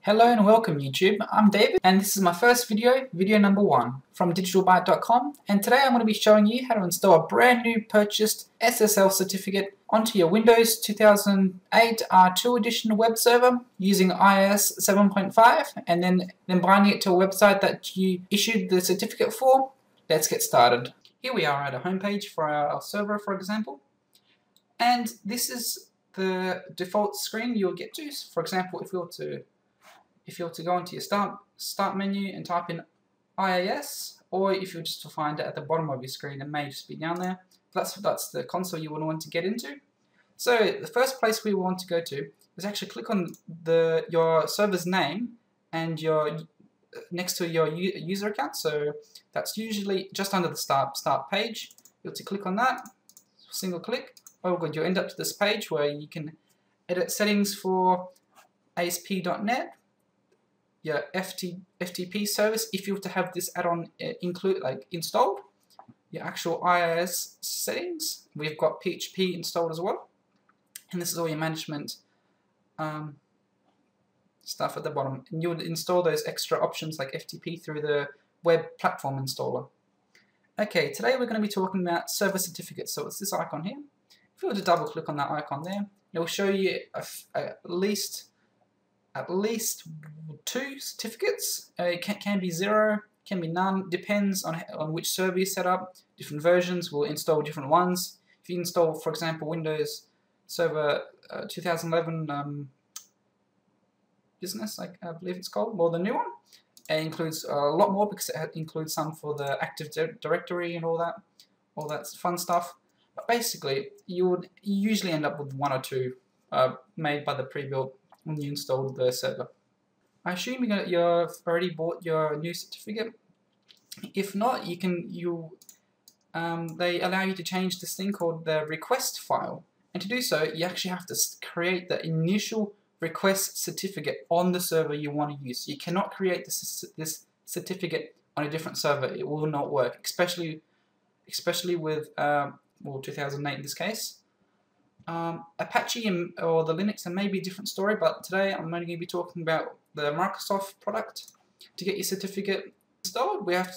Hello and welcome YouTube, I'm David and this is my first video number 1 from digitalbyte.com, and today I'm going to be showing you how to install a brand new purchased SSL certificate onto your Windows 2008 R2 edition web server using iOS 7.5 and then binding it to a website that you issued the certificate for. Let's get started. Here we are at a home page for our server, for example, and this is the default screen you'll get to. For example, if you were to go into your start menu and type in IAS, or if you were just to find it at the bottom of your screen, it may just be down there. That's the console you would want to get into. So the first place we want to go to is actually click on your server's name and next to your user account. So that's usually just under the start page. You have to click on that, single click. Oh good, you'll end up to this page where you can edit settings for ASP.NET. Your FTP service, if you were to have this add-on installed, your actual IIS settings, we've got PHP installed as well, and this is all your management stuff at the bottom, and you would install those extra options like FTP through the web platform installer. Okay, today we're going to be talking about server certificates, so it's this icon here. If you were to double click on that icon there, it will show you at least 2 certificates. It can be 0, can be none, depends on which server you set up. Different versions will install different ones. If you install, for example, Windows Server 2011 Business, I believe it's called, or the new one, it includes a lot more because it includes some for the Active Directory and all that fun stuff. But basically, you would usually end up with 1 or 2 made by the pre-built when you installed the server. I assume you've already bought your new certificate. If not, they allow you to change this thing called the request file, and to do so you actually have to create the initial request certificate on the server you want to use. You cannot create this certificate on a different server. It will not work, especially with 2008 in this case. Apache or the Linux, and maybe a different story, but today I'm only going to be talking about the Microsoft product. To get your certificate installed, we have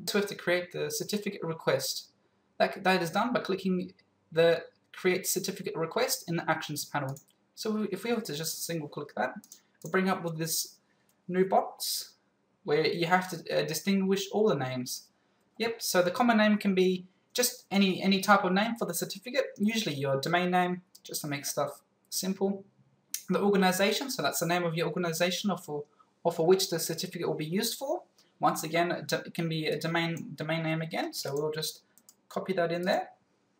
to create the certificate request. That is done by clicking the Create Certificate Request in the Actions panel. So if we were to just single click that, we'll bring up with this new box where you have to distinguish all the names. Yep, so the common name can be just any type of name for the certificate, usually your domain name, just to make stuff simple. The organization, so that's the name of your organization or for which the certificate will be used for. Once again, it can be a domain name again, so we'll just copy that in there.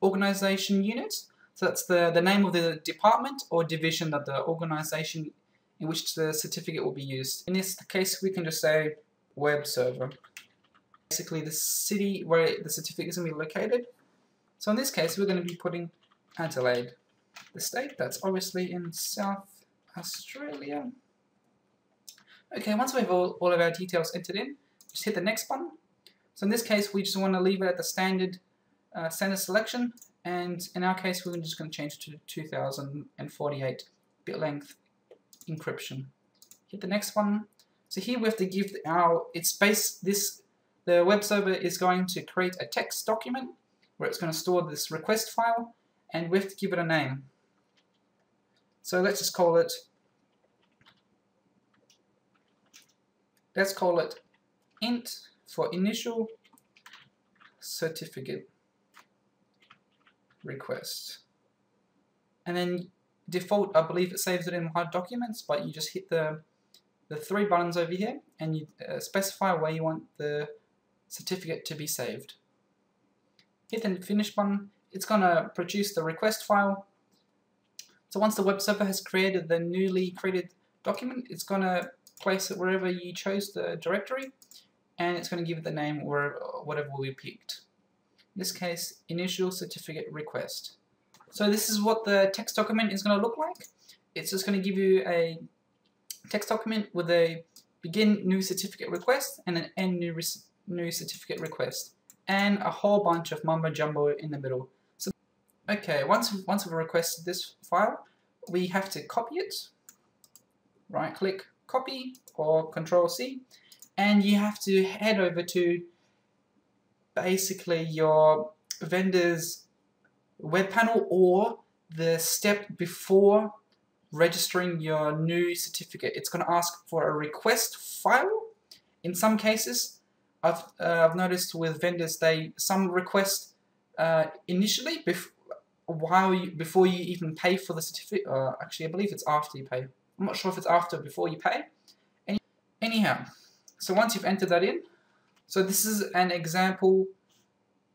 Organization unit, so that's the name of the department or division of the organization in which the certificate will be used. In this case, we can just say web server. Basically the city where the certificate is going to be located. So in this case, we're going to be putting Adelaide. The state, that's obviously in South Australia. Okay, once we have all of our details entered in, just hit the next button. So in this case, we just want to leave it at the standard selection, and in our case, we're just going to change it to 2048 bit length encryption. Hit the next one. So here we have to give the web server is going to create a text document where it's going to store this request file, and we have to give it a name. So let's just call it, int for initial certificate request. And then default, I believe it saves it in Word documents, but you just hit the 3 buttons over here and you specify where you want the certificate to be saved. Hit the finish button. It's going to produce the request file. So once the web server has created the newly created document, it's going to place it wherever you chose the directory, and it's going to give it the name whatever we picked. In this case, initial certificate request. So this is what the text document is going to look like. It's just going to give you a text document with a begin new certificate request and an end new certificate request, and a whole bunch of mumbo jumbo in the middle. So, okay, once we've requested this file, we have to copy it, right click, copy or Control C, and you have to head over to basically your vendor's web panel or the step before registering your new certificate. It's going to ask for a request file. In some cases, I've noticed with vendors, some request initially before you even pay for the certificate. Actually, I believe it's after you pay. I'm not sure if it's after or before you pay. Anyhow, so once you've entered that in, so this is an example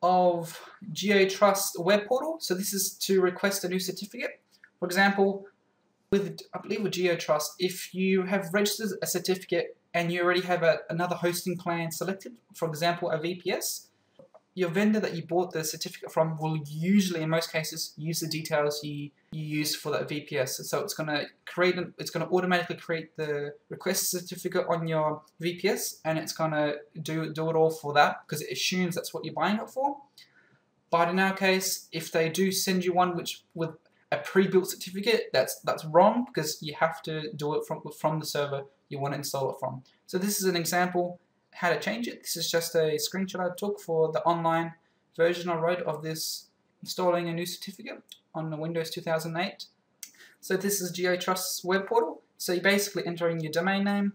of GeoTrust web portal. So this is to request a new certificate. For example, I believe with GeoTrust, if you have registered a certificate and you already have another hosting plan selected, for example a VPS, your vendor that you bought the certificate from will usually, in most cases, use the details you used for that VPS. So it's going to automatically create the request certificate on your VPS, and it's going to do it all for that because it assumes that's what you're buying it for. But in our case, if they do send you one with a pre-built certificate, that's wrong because you have to do it from the server you want to install it from. So this is an example how to change it. This is just a screenshot I took for the online version I wrote of this installing a new certificate on the Windows 2008. So this is GeoTrust's web portal. So you basically enter in your domain name.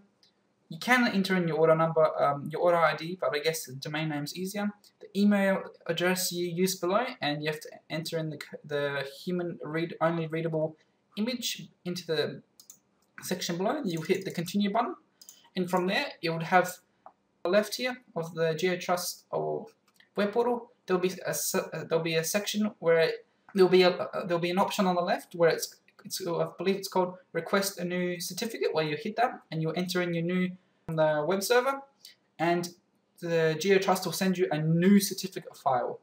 You can enter in your order number, your order ID, but I guess the domain name is easier. The email address you use below, and you have to enter in the human only readable image into the section below. You hit the continue button, and from there you would have left here of the GeoTrust or web portal. There'll be a section where there'll be an option on the left where I believe it's called request a new certificate, where you hit that and you'll enter in your new on the web server, and the GeoTrust will send you a new certificate file.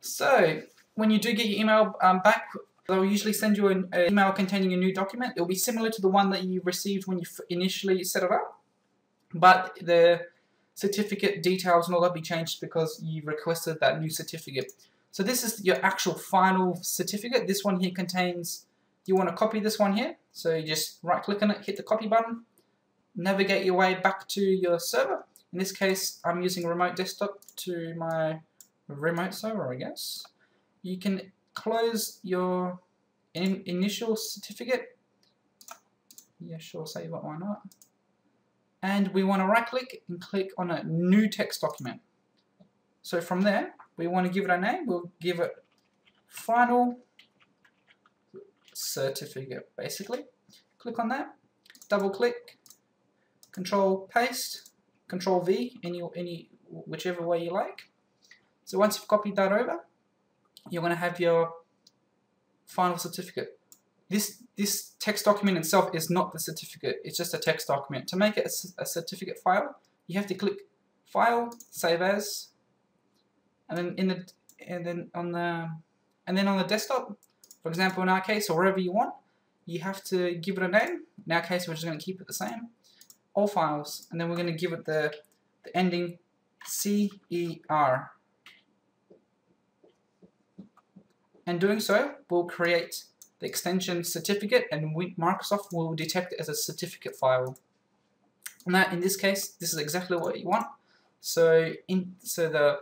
So when you do get your email back, they'll usually send you an email containing a new document. It'll be similar to the one that you received when you initially set it up, but the certificate details will not be changed because you requested that new certificate. So this is your actual final certificate. This one here contains, you want to copy this one here, so you just right click on it, hit the copy button, navigate your way back to your server. In this case, I'm using a remote desktop to my remote server, I guess. You can close your initial certificate. Yeah, sure, save it, why not? And we want to right click and click on a new text document. So from there, we want to give it a name. We'll give it final certificate, basically. Click on that, double click, control paste, control V, whichever way you like. So once you've copied that over, you're going to have your final certificate. This text document itself is not the certificate, it's just a text document. To make it a certificate file, you have to click File, Save As, and then on the desktop, for example in our case, or wherever you want, you have to give it a name. In our case, we're just going to keep it the same. All files, and then we're going to give it the ending CER. And doing so will create the extension certificate, and Microsoft will detect it as a certificate file. Now in this case, this is exactly what you want. So the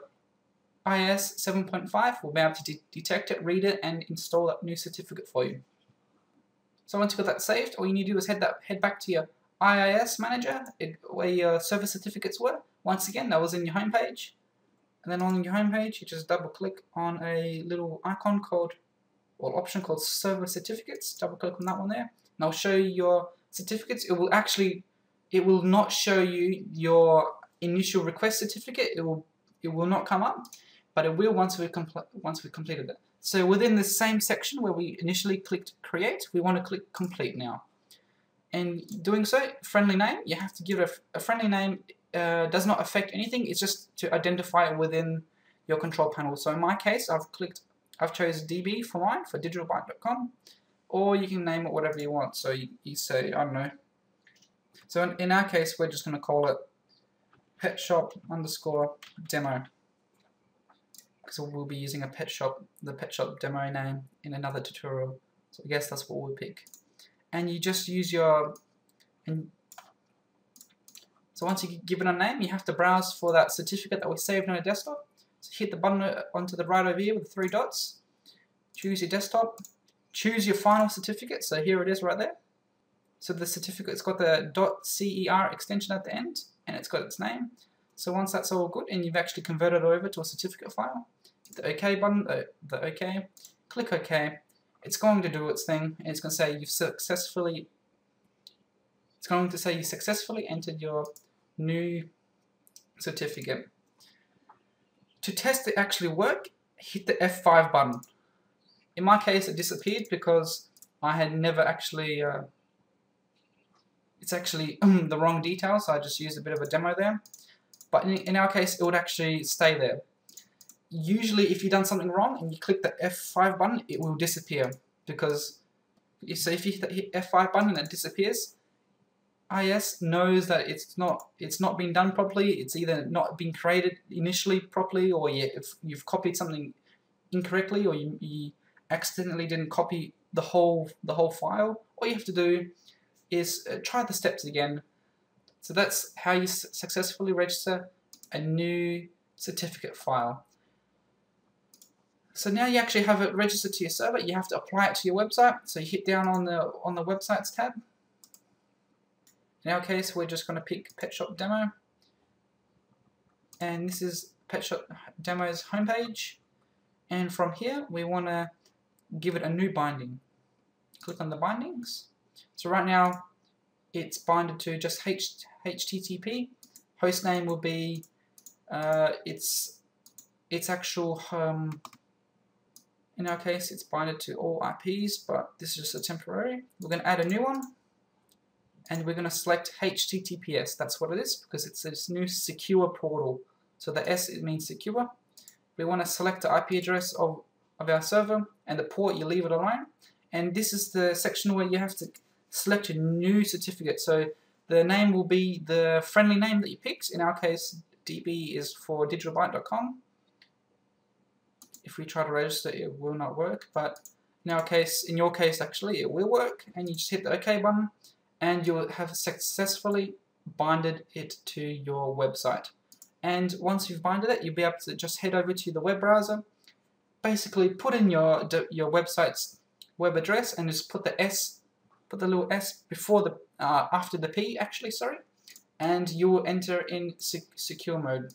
IIS 7.5 will be able to detect it, read it, and install that new certificate for you. So once you've got that saved, all you need to do is head back to your IIS manager, where your server certificates were. Once again, that was in your home page. And then on your home page, you just double click on a little icon called, or option called Server Certificates. Double click on that one there, and I'll show you your certificates. It will not show you your initial request certificate. It will not come up, but it will once we've completed it. So within the same section where we initially clicked Create, we want to click Complete now. And doing so, friendly name, you have to give it a friendly name. Does not affect anything. It's just to identify it within your control panel. So in my case, I've chosen DB for mine, for digitalbyte.com, or you can name it whatever you want. So you say, I don't know. So in our case, we're just going to call it petshop_demo, because we'll be using the pet shop demo name in another tutorial. So I guess that's what we'll pick. And you just use your, and So once you give it a name, you have to browse for that certificate that we saved on our desktop. So hit the button onto the right over here with the 3 dots. Choose your desktop. Choose your final certificate. So here it is right there. So the certificate's got the .cer extension at the end, and it's got its name. So once that's all good, and you've actually converted it over to a certificate file, hit the OK button, the OK, click OK. It's going to do its thing, and it's going to say you successfully entered your new certificate. To test it actually work, hit the F5 button. In my case, it disappeared because I had never actually, it's actually the wrong details, so I just used a bit of a demo there. But in our case, it would actually stay there. Usually, if you've done something wrong and you click the F5 button, it will disappear. Because, so if you hit F5 button and it disappears, IS knows that it's not been done properly. It's either not been created initially properly, or if you've copied something incorrectly, or you accidentally didn't copy the whole file. All you have to do is try the steps again. So that's how you successfully register a new certificate file. So now you actually have it registered to your server. You have to apply it to your website. So you hit down on the websites tab. In our case, we're just going to pick Pet Shop Demo, and this is Pet Shop Demo's homepage. And from here, we want to give it a new binding. Click on the bindings. So right now, it's binded to just HTTP. Hostname will be its actual in our case, it's binded to all IPs, but this is just a temporary. We're going to add a new one. And we're going to select HTTPS. That's what it is, because it's this new secure portal. So the S, it means secure. We want to select the IP address of our server, and the port, you leave it alone. And this is the section where you have to select your new certificate. So the name will be the friendly name that you picked. In our case, DB is for digitalbyte.com. If we try to register, it will not work. But in your case, actually, it will work. And you just hit the OK button, and you'll have successfully binded it to your website. And once you've binded it, you'll be able to just head over to the web browser, basically put in your website's web address, and just put the little S before the after the P, actually, sorry, and you will enter in secure mode.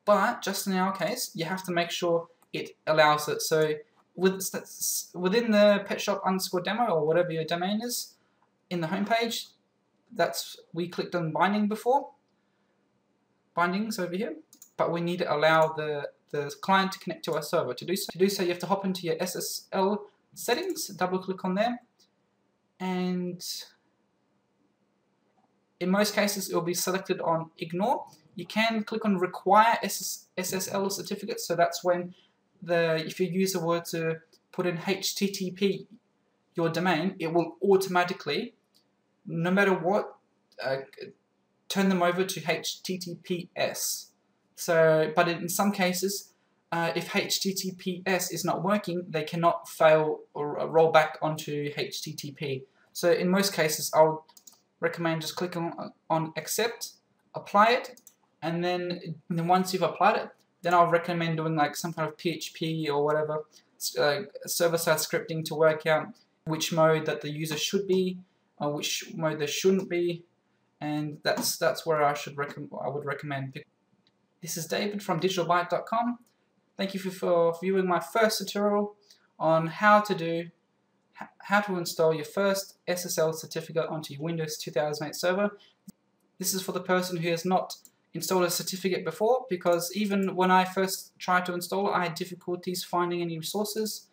But just in our case, you have to make sure it allows it. So within the petshop_demo, or whatever your domain is, in the home page, we clicked on bindings over here, but we need to allow the client to connect to our server. To do so, you have to hop into your SSL settings, double click on there, and in most cases it will be selected on ignore. You can click on require SSL certificate, so that's when if your user were to put in HTTP your domain, it will automatically, no matter what, turn them over to HTTPS. So, but in some cases, if HTTPS is not working, they cannot fail or roll back onto HTTP. So in most cases, I would recommend just clicking on accept, apply it, and then once you've applied it, then I'll recommend doing like some kind of PHP or whatever, server-side scripting to work out which mode that the user should be, or which mode they shouldn't be, and that's where I would recommend. This is David from digitalbyte.com. Thank you for viewing my first tutorial on how to install your first SSL certificate onto your Windows 2008 server. This is for the person who has not installed a certificate before, because even when I first tried to install it, I had difficulties finding any resources.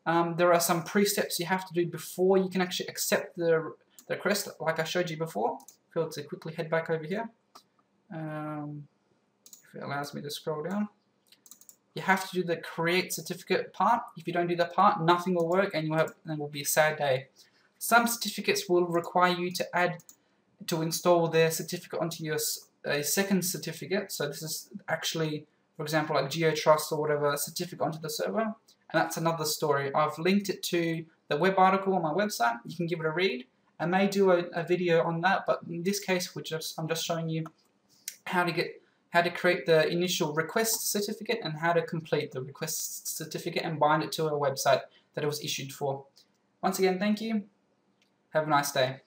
There are some pre-steps you have to do before you can actually accept the request, like I showed you before. If I were to quickly head back over here, if it allows me to scroll down, you have to do the create certificate part. If you don't do that part, nothing will work, and it will be a sad day. Some certificates will require you to install their certificate onto your second certificate. So this is actually, for example, like GeoTrust or whatever certificate onto the server, and that's another story. I've linked it to the web article on my website. You can give it a read, I may do a video on that, but in this case I'm just showing you how to create the initial request certificate and how to complete the request certificate and bind it to a website that it was issued for. Once again, thank you. Have a nice day.